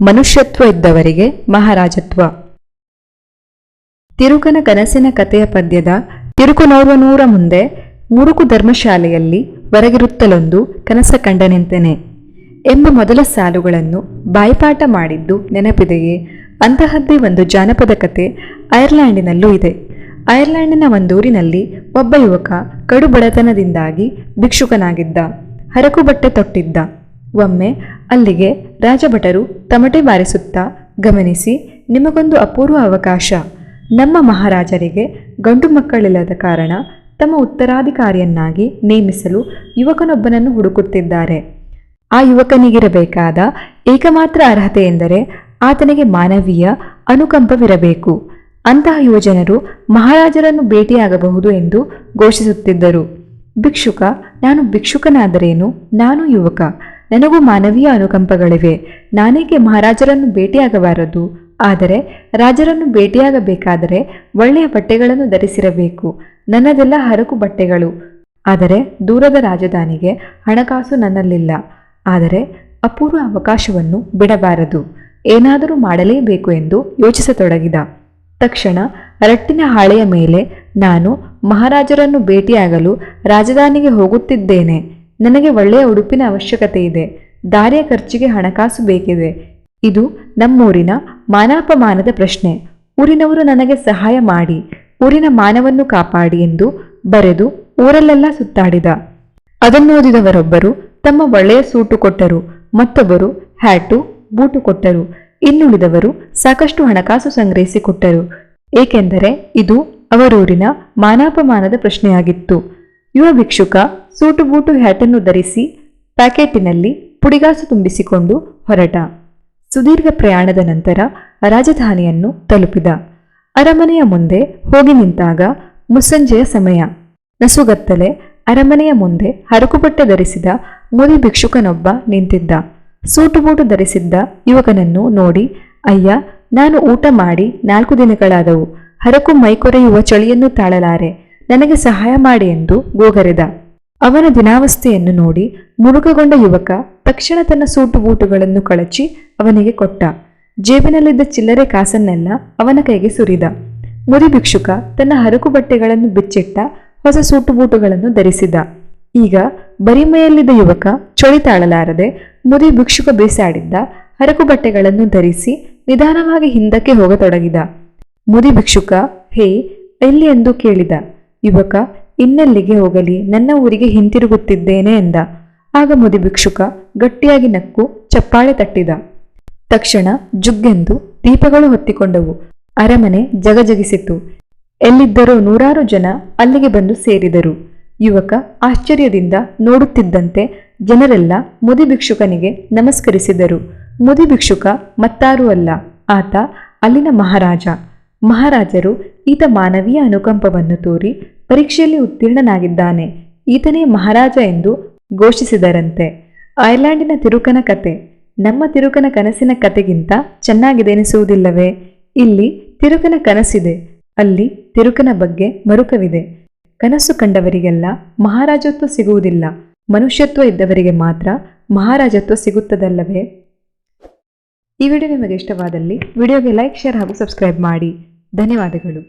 ಮನುಷ್ಯತ್ವ ಇದ್ದವರಿಗೆ ಮಹಾರಾಜತ್ವ. ತಿರುಕನ ಕನಸಿನ ಕಥೆಯ ಪದ್ಯದ ತಿರುಕುನೋರ್ವನೂರ ಮುಂದೆ ಮುರುಕು ಧರ್ಮಶಾಲೆಯಲ್ಲಿ ಹೊರಗಿರುತ್ತಲೊಂದು ಕನಸ ಕಂಡನೆಂತೆನೆ ಎಂಬ ಮೊದಲ ಸಾಲುಗಳನ್ನು ಬಾಯಿಪಾಠ ಮಾಡಿದ್ದು ನೆನಪಿದೆಯೇ? ಅಂತಹದ್ದೇ ಒಂದು ಜಾನಪದ ಕತೆ ಐರ್ಲ್ಯಾಂಡಿನಲ್ಲೂ ಇದೆ. ಐರ್ಲ್ಯಾಂಡಿನ ಒಂದೂರಿನಲ್ಲಿ ಒಬ್ಬ ಯುವಕ ಕಡು ಬಡತನದಿಂದಾಗಿ ಭಿಕ್ಷುಕನಾಗಿದ್ದ. ಹರಕು ಬಟ್ಟೆ ತೊಟ್ಟಿದ್ದ. ಒಮ್ಮೆ ಅಲ್ಲಿಗೆ ರಾಜಭಟರು ತಮಟೆ ಬಾರಿಸುತ್ತಾ, ಗಮನಿಸಿ, ನಿಮಗೊಂದು ಅಪೂರ್ವ ಅವಕಾಶ. ನಮ್ಮ ಮಹಾರಾಜರಿಗೆ ಗಂಡು ಮಕ್ಕಳಿಲ್ಲದ ಕಾರಣ ತಮ್ಮ ಉತ್ತರಾಧಿಕಾರಿಯನ್ನಾಗಿ ನೇಮಿಸಲು ಯುವಕನೊಬ್ಬನನ್ನು ಹುಡುಕುತ್ತಿದ್ದಾರೆ. ಆ ಯುವಕನಿಗಿರಬೇಕಾದ ಏಕಮಾತ್ರ ಅರ್ಹತೆ ಎಂದರೆ ಆತನಿಗೆ ಮಾನವೀಯ ಅನುಕಂಪವಿರಬೇಕು. ಅಂತಹ ಯುವಜನರು ಮಹಾರಾಜರನ್ನು ಭೇಟಿಯಾಗಬಹುದು ಎಂದು ಘೋಷಿಸುತ್ತಿದ್ದರು. ಭಿಕ್ಷುಕ: ನಾನು ಭಿಕ್ಷುಕನಾದರೇನು? ನಾನು ಯುವಕ, ನನಗೂ ಮಾನವೀಯ ಅನುಕಂಪಗಳಿವೆ. ನಾನೇಕೆ ಮಹಾರಾಜರನ್ನು ಭೇಟಿಯಾಗಬಾರದು? ಆದರೆ ರಾಜರನ್ನು ಭೇಟಿಯಾಗಬೇಕಾದರೆ ಒಳ್ಳೆಯ ಬಟ್ಟೆಗಳನ್ನು ಧರಿಸಿರಬೇಕು. ನನ್ನದೆಲ್ಲ ಹರಕು ಬಟ್ಟೆಗಳು. ಆದರೆ ದೂರದ ರಾಜಧಾನಿಗೆ ಹಣಕಾಸು ನನ್ನಲ್ಲಿಲ್ಲ. ಆದರೆ ಅಪೂರ್ವ ಅವಕಾಶವನ್ನು ಬಿಡಬಾರದು. ಏನಾದರೂ ಮಾಡಲೇಬೇಕು ಎಂದು ಯೋಚಿಸತೊಡಗಿದ. ತಕ್ಷಣ ರಟ್ಟಿನ ಹಾಳೆಯ ಮೇಲೆ, ನಾನು ಮಹಾರಾಜರನ್ನು ಭೇಟಿಯಾಗಲು ರಾಜಧಾನಿಗೆ ಹೋಗುತ್ತಿದ್ದೇನೆ. ನನಗೆ ಒಳ್ಳೆಯ ಉಡುಪಿನ ಅವಶ್ಯಕತೆ ಇದೆ. ದಾರಿಯ ಖರ್ಚಿಗೆ ಹಣಕಾಸು ಬೇಕಿದೆ. ಇದು ನಮ್ಮೂರಿನ ಮಾನಾಪಮಾನದ ಪ್ರಶ್ನೆ. ಊರಿನವರು ನನಗೆ ಸಹಾಯ ಮಾಡಿ, ಊರಿನ ಮಾನವನ್ನು ಕಾಪಾಡಿ ಎಂದು ಬರೆದು ಊರಲ್ಲೆಲ್ಲ ಸುತ್ತಾಡಿದ. ಅದನ್ನೋದಿದವರೊಬ್ಬರು ತಮ್ಮ ಒಳ್ಳೆಯ ಸೂಟು ಕೊಟ್ಟರು, ಮತ್ತೊಬ್ಬರು ಹ್ಯಾಟು ಬೂಟು ಕೊಟ್ಟರು, ಇನ್ನುಳಿದವರು ಸಾಕಷ್ಟು ಹಣಕಾಸು ಸಂಗ್ರಹಿಸಿಕೊಟ್ಟರು. ಏಕೆಂದರೆ ಇದು ಅವರೂರಿನ ಮಾನಾಪಮಾನದ ಪ್ರಶ್ನೆಯಾಗಿತ್ತು. ಯುವ ಭಿಕ್ಷುಕ ಸೂಟು ಬೂಟು ಹ್ಯಾಟನ್ನು ಧರಿಸಿ ಪ್ಯಾಕೆಟಿನಲ್ಲಿ ಪುಡಿಗಾಸು ತುಂಬಿಸಿಕೊಂಡು ಹೊರಟ. ಸುದೀರ್ಘ ಪ್ರಯಾಣದ ನಂತರ ರಾಜಧಾನಿಯನ್ನು ತಲುಪಿದ. ಅರಮನೆಯ ಮುಂದೆ ಹೋಗಿ ನಿಂತಾಗ ಮುಸ್ಸಂಜೆಯ ಸಮಯ. ನಸುಗತ್ತಲೆ ಅರಮನೆಯ ಮುಂದೆ ಹರಕುಬಟ್ಟೆ ಧರಿಸಿದ ಮುದಿ ಭಿಕ್ಷುಕನೊಬ್ಬ ನಿಂತಿದ್ದ. ಸೂಟು ಬೂಟು ಧರಿಸಿದ್ದ ಯುವಕನನ್ನು ನೋಡಿ, ಅಯ್ಯ, ನಾನು ಊಟ ಮಾಡಿ 4 ದಿನಗಳಾದವು. ಹರಕು ಮೈಕೊರೆಯುವ ಚಳಿಯನ್ನು ತಾಳಲಾರೆ. ನನಗೆ ಸಹಾಯ ಮಾಡಿ ಎಂದು ಗೋಗರೆದ. ಅವನ ದಿನಾವಸ್ಥೆಯನ್ನು ನೋಡಿ ಮುರುಕಗೊಂಡ ಯುವಕ ತಕ್ಷಣ ತನ್ನ ಸೂಟು ಬೂಟುಗಳನ್ನು ಕಳಚಿ ಅವನಿಗೆ ಕೊಟ್ಟ. ಜೇಬಿನಲ್ಲಿದ್ದ ಚಿಲ್ಲರೆ ಕಾಸನ್ನೆಲ್ಲ ಅವನ ಕೈಗೆ ಸುರಿದ. ಮುದಿ ಭಿಕ್ಷುಕ ತನ್ನ ಹರಕು ಬಟ್ಟೆಗಳನ್ನು ಬಿಚ್ಚಿಟ್ಟ ಹೊಸ ಸೂಟು ಬೂಟುಗಳನ್ನು ಧರಿಸಿದ. ಈಗ ಬರಿಮೈಯಲ್ಲಿದ್ದ ಯುವಕ ಚಳಿ ತಾಳಲಾರದೆ ಮುದಿ ಭಿಕ್ಷುಕ ಬೇಸಾಡಿದ್ದ ಹರಕು ಬಟ್ಟೆಗಳನ್ನು ಧರಿಸಿ ನಿಧಾನವಾಗಿ ಹಿಂದಕ್ಕೆ ಹೋಗತೊಡಗಿದ. ಮುದಿ ಭಿಕ್ಷುಕ, ಹೇ, ಎಲ್ಲಿ ಎಂದು ಕೇಳಿದ. ಯುವಕ, ಇನ್ನೆಲ್ಲಿಗೆ ಹೋಗಲಿ, ನನ್ನ ಊರಿಗೆ ಹಿಂತಿರುಗುತ್ತಿದ್ದೇನೆ ಎಂದ. ಆಗ ಮುದಿ ಭಿಕ್ಷುಕ ಗಟ್ಟಿಯಾಗಿ ನಕ್ಕು ಚಪ್ಪಾಳೆ ತಟ್ಟಿದ. ತಕ್ಷಣ ಜುಗ್ಗೆಂದು ದೀಪಗಳು ಹೊತ್ತಿಕೊಂಡವು. ಅರಮನೆ ಜಗಜಗಿಸಿತು. ಎಲ್ಲಿದ್ದರೋ 100 ಜನ ಅಲ್ಲಿಗೆ ಬಂದು ಸೇರಿದರು. ಯುವಕ ಆಶ್ಚರ್ಯದಿಂದ ನೋಡುತ್ತಿದ್ದಂತೆ ಜನರೆಲ್ಲ ಮುದಿ ಭಿಕ್ಷುಕನಿಗೆ ನಮಸ್ಕರಿಸಿದರು. ಮುದಿ ಭಿಕ್ಷುಕ ಮತ್ತಾರೂ ಅಲ್ಲ, ಆತ ಅಲ್ಲಿನ ಮಹಾರಾಜ. ಮಹಾರಾಜರು ಈತ ಮಾನವೀಯ ಅನುಕಂಪವನ್ನು ತೋರಿ ಪರೀಕ್ಷೆಯಲ್ಲಿ ಉತ್ತೀರ್ಣನಾಗಿದ್ದಾನೆ, ಈತನೇ ಮಹಾರಾಜ ಎಂದು ಘೋಷಿಸಿದರಂತೆ. ಐರ್ಲ್ಯಾಂಡಿನ ತಿರುಕನ ಕತೆ ನಮ್ಮ ತಿರುಕನ ಕನಸಿನ ಕತೆಗಿಂತ ಚೆನ್ನಾಗಿದೆ ಎನಿಸುವುದಿಲ್ಲವೇ? ಇಲ್ಲಿ ತಿರುಕನ ಕನಸಿದೆ, ಅಲ್ಲಿ ತಿರುಕನ ಬಗ್ಗೆ ಮರುಕವಿದೆ. ಕನಸು ಕಂಡವರಿಗೆಲ್ಲ ಮಹಾರಾಜತ್ವ ಸಿಗುವುದಿಲ್ಲ, ಮನುಷ್ಯತ್ವ ಇದ್ದವರಿಗೆ ಮಾತ್ರ ಮಹಾರಾಜತ್ವ ಸಿಗುತ್ತದಲ್ಲವೇ? ಈ ವಿಡಿಯೋ ನಿಮಗೆ ಇಷ್ಟವಾದಲ್ಲಿ ವಿಡಿಯೋಗೆ ಲೈಕ್, ಶೇರ್ ಹಾಗೂ ಸಬ್ಸ್ಕ್ರೈಬ್ ಮಾಡಿ. ಧನ್ಯವಾದಗಳು.